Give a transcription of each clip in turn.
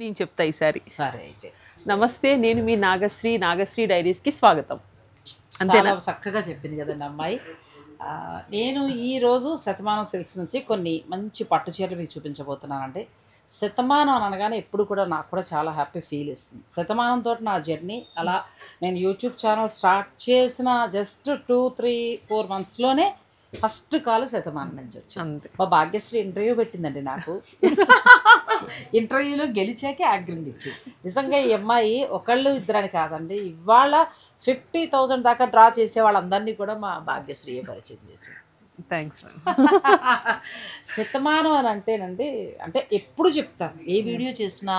నేను చెప్తా ఈసారి. సరే అయితే నమస్తే, నేను మీ నాగశ్రీ డైరీస్కి స్వాగతం. అంతేనా? చక్కగా చెప్పింది కదండి అమ్మాయి. నేను ఈరోజు శతమానం సిల్క్స్ నుంచి కొన్ని మంచి పట్టు చీరలు మీకు చూపించబోతున్నానండి. శతమానం అని అనగానే ఎప్పుడు కూడా నాకు కూడా చాలా హ్యాపీ ఫీల్ ఇస్తుంది. శతమానంతో నా జర్నీ అలా నేను యూట్యూబ్ ఛానల్ స్టార్ట్ చేసిన జస్ట్ 2-3-4 మంత్స్లోనే ఫస్ట్ కాల్ శతమానం నుంచి వచ్చింది. మా భాగ్యశ్రీ ఇంటర్వ్యూ పెట్టిందండి నాకు. ఇంటర్వ్యూలో గెలిచాకే యాంకరింగ్ ఇచ్చింది. నిజంగా ఈ అమ్మాయి ఒకళ్ళు ఇద్దరని కాదండి, ఇవాళ 50,000 దాకా డ్రా చేసే వాళ్ళందరినీ కూడా మా భాగ్యశ్రీయే పరిచయం చేసింది. థ్యాంక్స్. శతమానం అని అంటేనండి, అంటే ఎప్పుడు చెప్తాను ఏ వీడియో చేసినా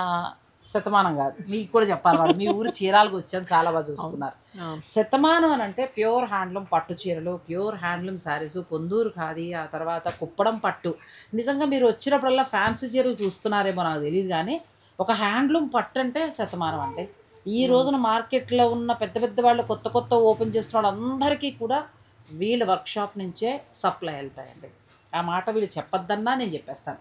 శతమానం కాదు, మీకు కూడా చెప్పాలి. వాళ్ళు మీ ఊరు చీరాలకు వచ్చాను, చాలా బాగా చూసుకున్నారు. శతమానం అని అంటే ప్యూర్ హ్యాండ్లూమ్ పట్టు చీరలు, ప్యూర్ హ్యాండ్లూమ్ శారీస్, పొందూరు ఖాదీ, ఆ తర్వాత కుప్పడం పట్టు. నిజంగా మీరు వచ్చినప్పుడల్లా ఫ్యాన్సీ చీరలు చూస్తున్నారేమో నాకు తెలియదు, కానీ ఒక హ్యాండ్లూమ్ పట్టు అంటే శతమానం అంటే. ఈ రోజున మార్కెట్లో ఉన్న పెద్ద పెద్ద వాళ్ళు కొత్త ఓపెన్ చేస్తున్న వాళ్ళందరికీ కూడా వీళ్ళ వర్క్షాప్ నుంచే సప్లై వెళ్తాయండి. ఆ మాట వీళ్ళు చెప్పొద్దన్నా నేను చెప్పేస్తాను.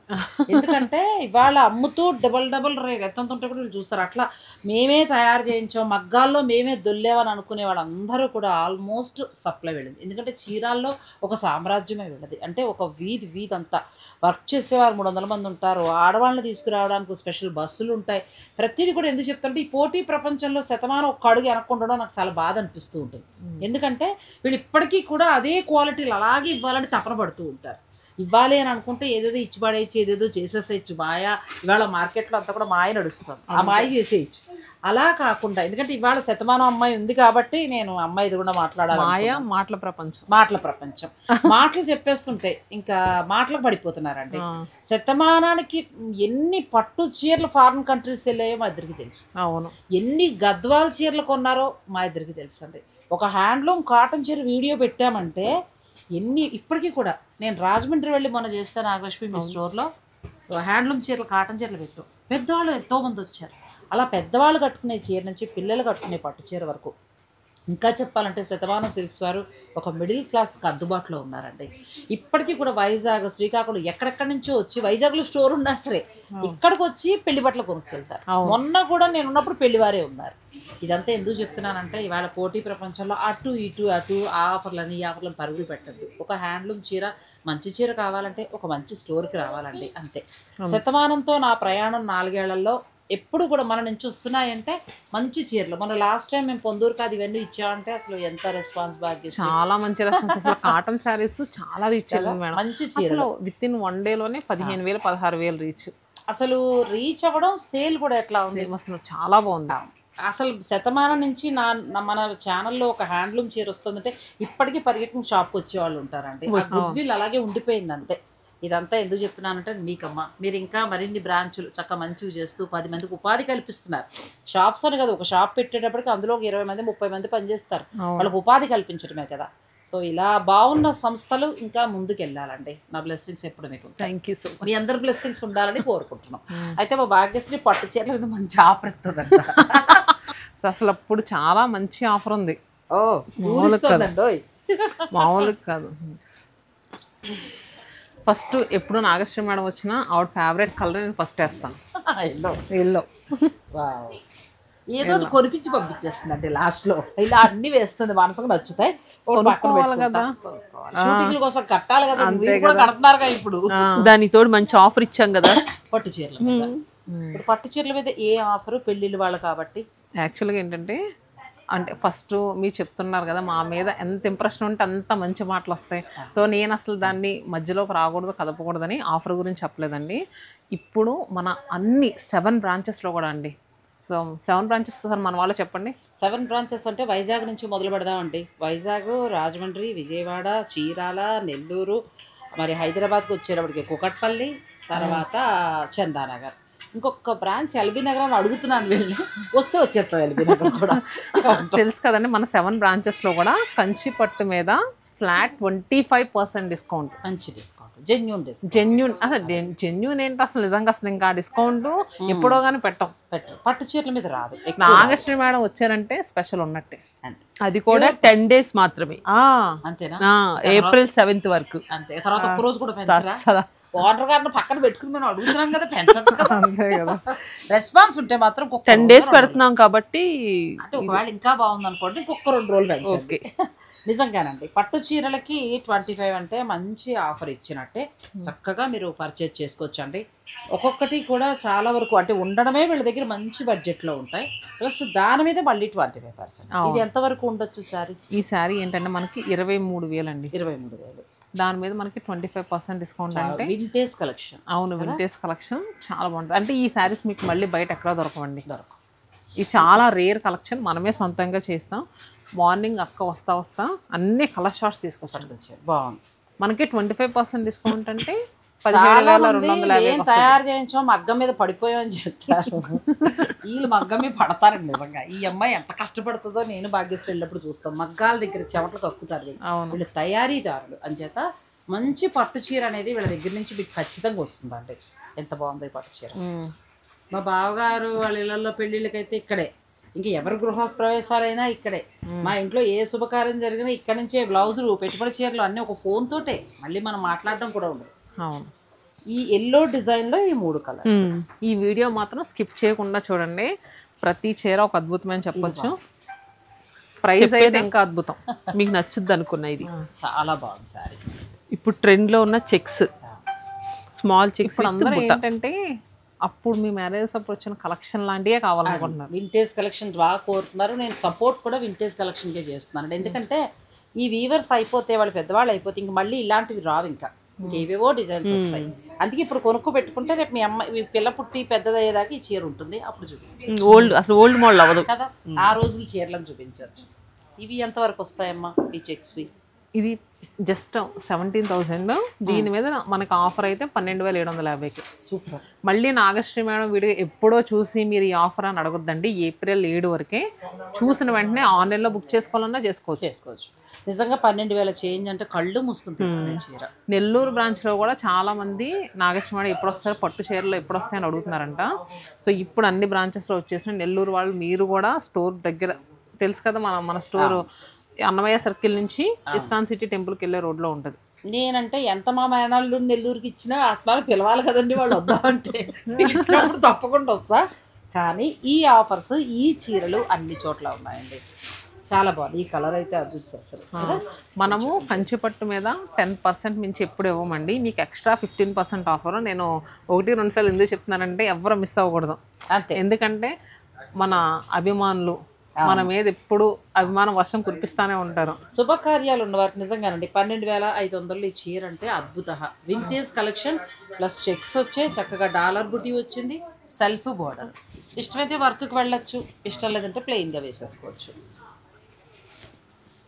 ఎందుకంటే ఇవాళ అమ్ముతూ డబల్ రేట్ ఎంత ఉంటే కూడా వీళ్ళు చూస్తారు. అట్లా మేమే తయారు చేయించాం, మగ్గాల్లో మేమే దొల్లేవని అనుకునే వాళ్ళందరూ కూడా ఆల్మోస్ట్ సప్లై వెళ్ళింది. ఎందుకంటే చీరాల్లో ఒక సామ్రాజ్యమే వెళ్ళదు. అంటే ఒక వీధి అంతా వర్క్ చేసేవారు 300 మంది ఉంటారు. ఆడవాళ్ళని తీసుకురావడానికి స్పెషల్ బస్సులు ఉంటాయి. ప్రతిదీ కూడా ఎందుకు చెప్తారంటే ఈ పోటీ ప్రపంచంలో శతమానం ఒక అడుగు వెనక్కుండడం నాకు చాలా బాధ అనిపిస్తూ ఉంటుంది. ఎందుకంటే వీళ్ళు ఇప్పటికీ కూడా అదే క్వాలిటీలు అలాగే ఇవ్వాలని తపన పడుతూ ఉంటారు. ఇవ్వాలి అని అనుకుంటే ఏదేదో ఇచ్చి పడేయచ్చు, ఏదేదో చేసేసేయచ్చు. మాయ ఇవాళ మార్కెట్లో అంతా కూడా మాయ నడుస్తుంది, ఆ మాయ చేసేయచ్చు. అలా కాకుండా, ఎందుకంటే ఇవాళ శతమానం అమ్మాయి ఉంది కాబట్టి నేను అమ్మాయి ఇది కూడా మాట్లాడాలి. మాయ మాటల ప్రపంచం మాటలు చెప్పేస్తుంటే ఇంకా మాటలకు పడిపోతున్నారండి. శతమానానికి ఎన్ని పట్టు చీరలు ఫారిన్ కంట్రీస్ వెళ్ళాయో మా ఇద్దరికి తెలుసు. అవును. ఎన్ని గద్వాల చీరలు కొన్నారో మా ఇద్దరికి తెలుసు అండి. ఒక హ్యాండ్లూమ్ కాటన్ చీర వీడియో పెట్టామంటే ఇప్పటికీ కూడా నేను రాజమండ్రి వెళ్ళి మొన్న చేస్తాను నాగలక్ష్మి మీ స్టోర్లో హ్యాండ్లూమ్ చీరలు, కాటన్ చీరలు పెట్టాం. పెద్దవాళ్ళు ఎంతోమంది వచ్చారు. అలా పెద్దవాళ్ళు కట్టుకునే చీర నుంచి పిల్లలు కట్టుకునే పట్టు చీర వరకు, ఇంకా చెప్పాలంటే శతమానం సిల్క్స్ వారు ఒక మిడిల్ క్లాస్కి అందుబాటులో ఉన్నారండి. ఇప్పటికీ కూడా వైజాగ్, శ్రీకాకుళం ఎక్కడెక్కడి నుంచో వచ్చి, వైజాగ్లో స్టోర్ ఉన్నా సరే ఇక్కడికి వచ్చి పెళ్లి బట్టలు కొనుక్కెళ్తారు. మొన్న కూడా నేను ఉన్నప్పుడు పెళ్లివారే ఉన్నారు. ఇదంతా ఎందుకు చెప్తున్నానంటే ఇవాళ పోటీ ప్రపంచంలో అటు ఇటు ఆ ఆఫర్లని ఈ ఆఫర్లను పరుగులు పెట్టద్దు. ఒక హ్యాండ్లూమ్ చీర, మంచి చీర కావాలంటే ఒక మంచి స్టోర్కి రావాలండి, అంతే. శతమానంతో నా ప్రయాణం 4 ఏళ్లలో ఎప్పుడు కూడా మన నుంచి వస్తున్నాయంటే మంచి చీరలు. మన లాస్ట్ టైం మేము పొందూరు కాదు ఇవన్నీ ఇచ్చామంటే అసలు ఎంత రెస్పాన్స్ బాగా, చాలా మంచి రెస్పాన్స్. అసలు కాటన్ శారీస్ చాలా రీచ్ మేడం. మంచి చీరలు విత్ ఇన్ 1 డేలోనే 15,000 16,000 రీచ్. అసలు రీచ్ అవ్వడం, సేల్ కూడా ఎట్లా ఉంది అసలు చాలా బాగుంది. అసలు శతమానం నుంచి మన ఛానల్లో ఒక హ్యాండ్లూమ్ చీర వస్తుందంటే ఇప్పటికీ పరిగెట్టిన షాప్కి వచ్చేవాళ్ళు ఉంటారండి. ఆ గుడ్ విల్ అలాగే ఉండిపోయింది, అంతే. ఇదంతా ఎందుకు చెప్తున్నానంటే మీకమ్మ, మీరు ఇంకా మరిన్ని బ్రాంచులు చక్కగా మంచివి చేస్తూ 10 మందికి ఉపాధి కల్పిస్తున్నారు. షాప్స్ అని కదా, ఒక షాప్ పెట్టేటప్పటికి అందులో ఒక 20 మంది 30 మంది పనిచేస్తారు. వాళ్ళకి ఉపాధి కల్పించడమే కదా. సో ఇలా బాగున్న సంస్థలు ఇంకా ముందుకు వెళ్ళాలండి. నా బ్లెస్సింగ్స్ ఎప్పుడు మీకు. Thank you so much. మీ అందరు బ్లెస్సింగ్స్ ఉండాలని కోరుకుంటున్నాం. అయితే మా భాగ్యశ్రీ పట్టు చీరల మీద మంచి ఆఫర్ ఇస్తుందంట. అసలు అప్పుడు చాలా మంచి ఆఫర్ ఉంది. మామూలు కాదు. ఫస్ట్ ఎప్పుడు నాగశ్రీ మేడం వచ్చినా ఆవిడ ఫేవరెట్ కలర్ నేను ఫస్ట్ వేస్తాను, ఎల్లో. ఏదో కొనిపించి పంపించేస్తుంది లాస్ట్ లో. ఇలా అన్ని వేస్తుంది, మనసుకు నచ్చుతాయి కదా. షూటింగ్ల కోసం కట్టాలి కదా, కడుతున్నారు కదా ఇప్పుడు. దానితో మంచి ఆఫర్ ఇచ్చాం కదా పట్టు చీరల మీద. ఇప్పుడు పట్టు చీరల మీద ఏ ఆఫర్? పెళ్ళిళ్ళు వాళ్ళు కాబట్టి యాక్చువల్గా ఏంటంటే, అంటే ఫస్ట్ మీరు చెప్తున్నారు కదా మా మీద ఎంత ఇంప్రెషన్ ఉంటే అంత మంచి మాటలు వస్తాయి. సో నేను అసలు దాన్ని మధ్యలోకి రాకూడదు, కదపకూడదని ఆఫర్ గురించి చెప్పలేదండి. ఇప్పుడు మన అన్ని 7 బ్రాంచెస్లో కూడా అండి. సో 7 బ్రాంచెస్ సార్ మన వాళ్ళు చెప్పండి. 7 బ్రాంచెస్ అంటే వైజాగ్ నుంచి మొదలు పెడదామండి. వైజాగ్, రాజమండ్రి, విజయవాడ, చీరాల, నెల్లూరు, మరి హైదరాబాద్కి వచ్చేటప్పటికి కుకట్పల్లి, తర్వాత చందానగర్. ఇంకొక బ్రాంచ్ ఎల్బీ నగర్ అని అడుగుతున్నాను, వెళ్ళి వస్తే వచ్చేస్తాం ఎల్బీ నగర్ కూడా. తెలుసు కదండి మన 7 బ్రాంచెస్లో కూడా కంచి పట్టు మీద ఫ్లాట్ 25% డిస్కౌంట్. మంచి డిస్కౌంట్, జెన్యూన్ డిస్కౌంట్. జెన్యూన్ అసలు జెన్యూన్ ఏంటి అసలు నిజంగా అసలు ఇంకా డిస్కౌంట్ ఎప్పుడో కానీ పెట్టం. పట్టు చీరల మీద రాదు. నాగశ్రీ మేడం వచ్చారంటే స్పెషల్ ఉన్నట్టే. అది కూడా 10 days మాత్రమే. అంతేనా? April 7th వరకు. అంతే. తర్వాత ఒక్క రోజు కూడా పెంచరా? ఓనర్ గారిని పక్కన పెట్టుకుని మనం అడుగుతున్నాం కదా, పెంచచ్చు కదా. రెస్పాన్స్ ఉంటే మాత్రం 10 days పెడుతున్నాం కాబట్టి, అంటే ఒకవేళ ఇంకా బాగుంది అనుకోండి ఇంకొక 2 రోజులు పెంచండి. నిజంగానండి పట్టు చీరలకి 25 అంటే మంచి ఆఫర్ ఇచ్చినట్టే. చక్కగా మీరు పర్చేజ్ చేసుకోవచ్చు అండి. ఒక్కొక్కటి కూడా చాలా వరకు అంటే ఉండడమే వీళ్ళ దగ్గర మంచి బడ్జెట్లో ఉంటాయి. ప్లస్ దాని మీద మళ్ళీ 25%. ఇది ఎంతవరకు ఉండొచ్చు శారీ? ఈ శారీ ఏంటంటే మనకి 23,000 అండి. 23,000. దాని మీద మనకి 25% డిస్కౌంట్ అంటే వింటేజ్ కలెక్షన్. అవును, వింటేజ్ కలెక్షన్ చాలా బాగుంటుంది. అంటే ఈ శారీస్ మీకు మళ్ళీ బయట ఎక్కడ దొరకవండి. ఇది చాలా రేర్ కలెక్షన్, మనమే సొంతంగా చేస్తాం. మార్నింగ్ అక్క వస్తా అన్ని కలర్ షార్ట్స్ తీసుకొచ్చారు. బాగుంది. మనకి 25% డిస్కౌంట్ అంటే 17,250 తయారు చేయించాం, మగ్గం మీద పడిపోయామని చెప్తారు. వీళ్ళు మగ్గం మీద పడతారండి నిజంగా. ఈ అమ్మాయి ఎంత కష్టపడుతుందో నేను భాగ్యశ్రీ వెళ్ళినప్పుడు చూస్తాం. మగ్గాల దగ్గర చెమటలు కక్కుతారు వీళ్ళు తయారీదారులు. అంచేత మంచి పట్టు చీర అనేది వీళ్ళ దగ్గర నుంచి మీకు ఖచ్చితంగా వస్తుందండి. ఎంత బాగుంది పట్టు చీర. మా బావగారు వాళ్ళ ఇళ్లలో పెళ్ళిళ్ళకైతే ఇక్కడే, ఇంక ఎవరి గృహ ప్రవేశాలైనా ఇక్కడే. మా ఇంట్లో ఏ శుభకార్యం జరిగినా ఇక్కడ నుంచే బ్లౌజులు, పెట్టుబడి చీరలు అన్నీ ఒక ఫోన్ తోటే. మళ్ళీ మనం మాట్లాడడం కూడా ఉండదు. అవును. ఈ ఎల్లో డిజైన్ లో ఈ 3 కలర్స్. ఈ వీడియో మాత్రం స్కిప్ చేయకుండా చూడండి. ప్రతి చీర ఒక అద్భుతమైన చెప్పొచ్చు. ప్రైస్ అయితే ఇంకా అద్భుతం. మీకు నచ్చుద్ది అనుకున్నా. ఇది చాలా బాగుంది సారీ. ఇప్పుడు ట్రెండ్ లో ఉన్న చెక్స్, స్మాల్ చెక్స్. అందరూ ఏంటంటే అప్పుడు మీ మ్యారేజ్ అప్పుడు వచ్చిన కలెక్షన్ లాంటివే కావాలనుకుంటున్నారు. వింటేజ్ కలెక్షన్ బాగా కోరుతున్నారు. నేను సపోర్ట్ కూడా వింటేజ్ కలెక్షన్కే చేస్తున్నాను. ఎందుకంటే ఈ వీవర్స్ అయిపోతే, వాళ్ళు పెద్దవాళ్ళు అయిపోతే ఇంక మళ్ళీ ఇలాంటివి రావు. ఇంకా ఏవేవో డిజైన్స్ వస్తాయి. అందుకే ఇప్పుడు కొనుక్కు పెట్టుకుంటే రేపు మీ పిల్ల పుట్టి పెద్దదయ్యేదాకా ఈ చీర ఉంటుంది. అప్పుడు చూపించు. అసలు ఓల్డ్ మోడల్ అవ్వదు కదా, ఆ రోజుల చీరలను చూపించవచ్చు. ఇవి ఎంతవరకు వస్తాయమ్మా ఈ చెక్స్వి? ఇది జస్ట్ 17,000. దీని మీద మనకు ఆఫర్ అయితే 12,750కి. సూపర్. మళ్ళీ నాగశ్రీ మేడం వీడియో ఎప్పుడో చూసి మీరు ఈ ఆఫర్ అని అడగొద్దండి. April 7 వరకే చూసిన వెంటనే ఆన్లైన్లో బుక్ చేసుకోవాలన్నా చేసుకోవచ్చు. నిజంగా 12,000 చేంజ్ అంటే కళ్ళు మూసుకుని తీసుకునే చీర. నెల్లూరు బ్రాంచ్లో కూడా చాలా మంది నాగశ్రీ మేడం ఎప్పుడు వస్తారు, పట్టు చీరలు ఎప్పుడు వస్తాయని అడుగుతున్నారంట. సో ఇప్పుడు అన్ని బ్రాంచెస్లో వచ్చేసిన నెల్లూరు వాళ్ళు మీరు కూడా స్టోర్ దగ్గర తెలుసు కదా, మన స్టోర్ అన్నమయ్య సర్కిల్ నుంచి ఇస్కాన్ సిటీ టెంపుల్కి వెళ్ళే రోడ్లో ఉంటుంది. నేనంటే ఎంత మా మేనాళ్ళు నెల్లూరుకి ఇచ్చినా అట్లా పిలవాలి కదండి వాళ్ళు వద్దామంటే. ఇచ్చినప్పుడు తప్పకుండా వస్తా. కానీ ఈ ఆఫర్స్, ఈ చీరలు అన్ని చోట్ల ఉన్నాయండి. చాలా బాగుంది. ఈ కలర్ అయితే అదృష్టం అసలు. మనము కంచిపట్టు మీద 10% మించి ఎప్పుడు ఇవ్వమండి. మీకు ఎక్స్ట్రా 15% ఆఫర్. నేను 1-2 సార్లు ఎందుకు చెప్తున్నానంటే ఎవరు మిస్ అవ్వకూడదు అంతే. ఎందుకంటే మన అభిమానులు మన మీద ఎప్పుడు అభిమానం వర్షం కురిపిస్తానే ఉంటారు. శుభకార్యాలు ఉన్నవారికి నిజంగానండి 12,500 ఈ చీర అంటే అద్భుత. వింటేజ్ కలెక్షన్ ప్లస్ చెక్స్ వచ్చే, చక్కగా డాలర్ బుటీ వచ్చింది, సెల్ఫ్ బోర్డర్. ఇష్టమైతే వర్క్కి వెళ్ళొచ్చు, ఇష్టం లేదంటే ప్లెయిన్గా వేసేసుకోవచ్చు.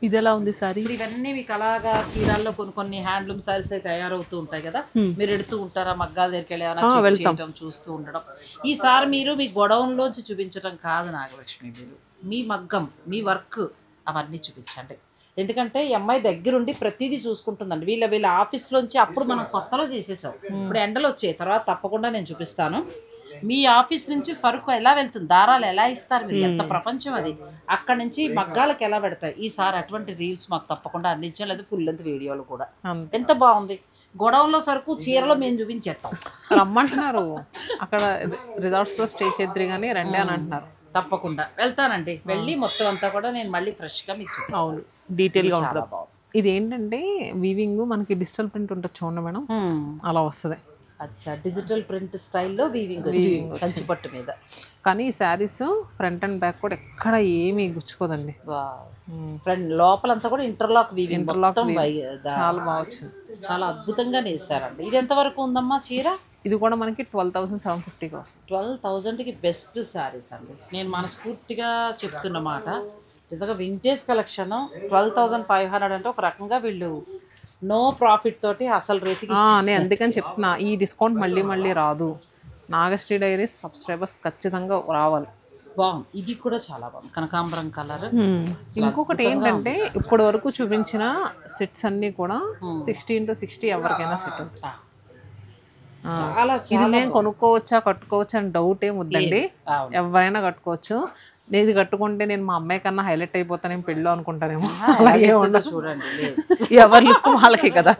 ఇది ఎలా ఉంది సారీ? ఇప్పుడు ఇవన్నీ మీకు అలాగా చీరాల్లో కొన్ని హ్యాండ్లూమ్ సారీస్ అయితే తయారవుతూ ఉంటాయి కదా, మీరు ఎడుతూ ఉంటారా? మగ్గాల దగ్గరికి వెళ్ళి ఏమైనా చేయటం, చూస్తూ ఉండడం. ఈసారి మీరు మీ గొడవన్లోంచి చూపించడం కాదు నాగలక్ష్మి, మీరు మీ మగ్గం, మీ వర్క్ అవన్నీ చూపించండి. ఎందుకంటే ఈ అమ్మాయి దగ్గరుండి ప్రతిదీ చూసుకుంటుందండి. వీళ్ళ ఆఫీస్లోంచి అప్పుడు మనం కొత్తలో చేసేసాం, ఇప్పుడు ఎండలు వచ్చాయి, తర్వాత తప్పకుండా నేను చూపిస్తాను. మీ ఆఫీస్ నుంచి సరుకు ఎలా వెళ్తుంది, దారాలు ఎలా ఇస్తారు మీరు, ఎంత ప్రపంచం అది. అక్కడ నుంచి మగ్గాలకు ఎలా పెడతాయి. ఈసారి అటువంటి రీల్స్ మాకు తప్పకుండా అందించాలి, అది ఫుల్ లెంత్ వీడియోలు కూడా. ఎంత బాగుంది. గొడవల్లో సరుకు చీరలో మేము చూపించేస్తాం. రమ్మంటున్నారు, అక్కడ రిసార్ట్స్లో స్టే చేద్దరు కానీ రండి అని అంటున్నారు. తప్పకుండా వెళ్తానండి. వెళ్ళి మొత్తం అంతా కూడా నేను మళ్ళీ ఫ్రెష్గా మీకు చూపిస్తాను. అవును, డీటెయిల్గా ఉంటుంది. ఇది ఏంటంటే వీవింగ్ మనకి డిజిటల్ ప్రింట్ ఉంటుంది చూడండి మేడం, అలా వస్తుంది. అచ్చా, డిజిటల్ ప్రింట్ స్టైల్లో వీవింగ్ కంచిపట్టు మీద. కానీ ఈ శారీస్ ఫ్రంట్ అండ్ బ్యాక్ కూడా ఎక్కడ ఏమీ గుచ్చుకోదండి. ఫ్రంట్ లోపలంతా కూడా ఇంటర్లాక్ వీవింగ్, చాలా బాగా వచ్చింది. చాలా అద్భుతంగా నేసారండి. ఇది ఎంతవరకు ఉందమ్మా చీర? ఇది కూడా మనకి 12,750కి వస్తుంది. 12,000కి బెస్ట్ శారీస్ అండి. నేను మనస్ఫూర్తిగా చెప్తున్నమాట. నిజంగా వింటేజ్ కలెక్షన్ 12,500 అంటే ఒక రకంగా వీళ్ళు నో ప్రాఫిట్ తోటి అసలు రేటుకి. నేను అందుకని చెప్తున్నా, ఈ డిస్కౌంట్ మళ్ళీ రాదు. నాగశ్రీ డైరీస్ సబ్స్క్రైబర్స్ ఖచ్చితంగా రావాలి. బాగుంది. ఇది కూడా చాలా బాగుంది, కనకాంబరం కలర్. ఇంకొకటి ఏంటంటే ఇప్పటి వరకు చూపించిన సెట్స్ అన్ని కూడా 16-60 ఎవరికైనా సెట్ అవుతుంది. చాలా ఇది నేను కొనుక్కోవచ్చా కట్టుకోవచ్చా అని డౌట్ ఏం వద్దండి, ఎవరైనా కట్టుకోవచ్చు. ఇది కట్టుకుంటే నేను మా అమ్మాయి కన్నా హైలైట్ అయిపోతాను పెళ్ళి అనుకుంటానేమో, అలాగే ఉండదు. చూడండి, ఎవరి లుక్ వాళ్ళకి కదా.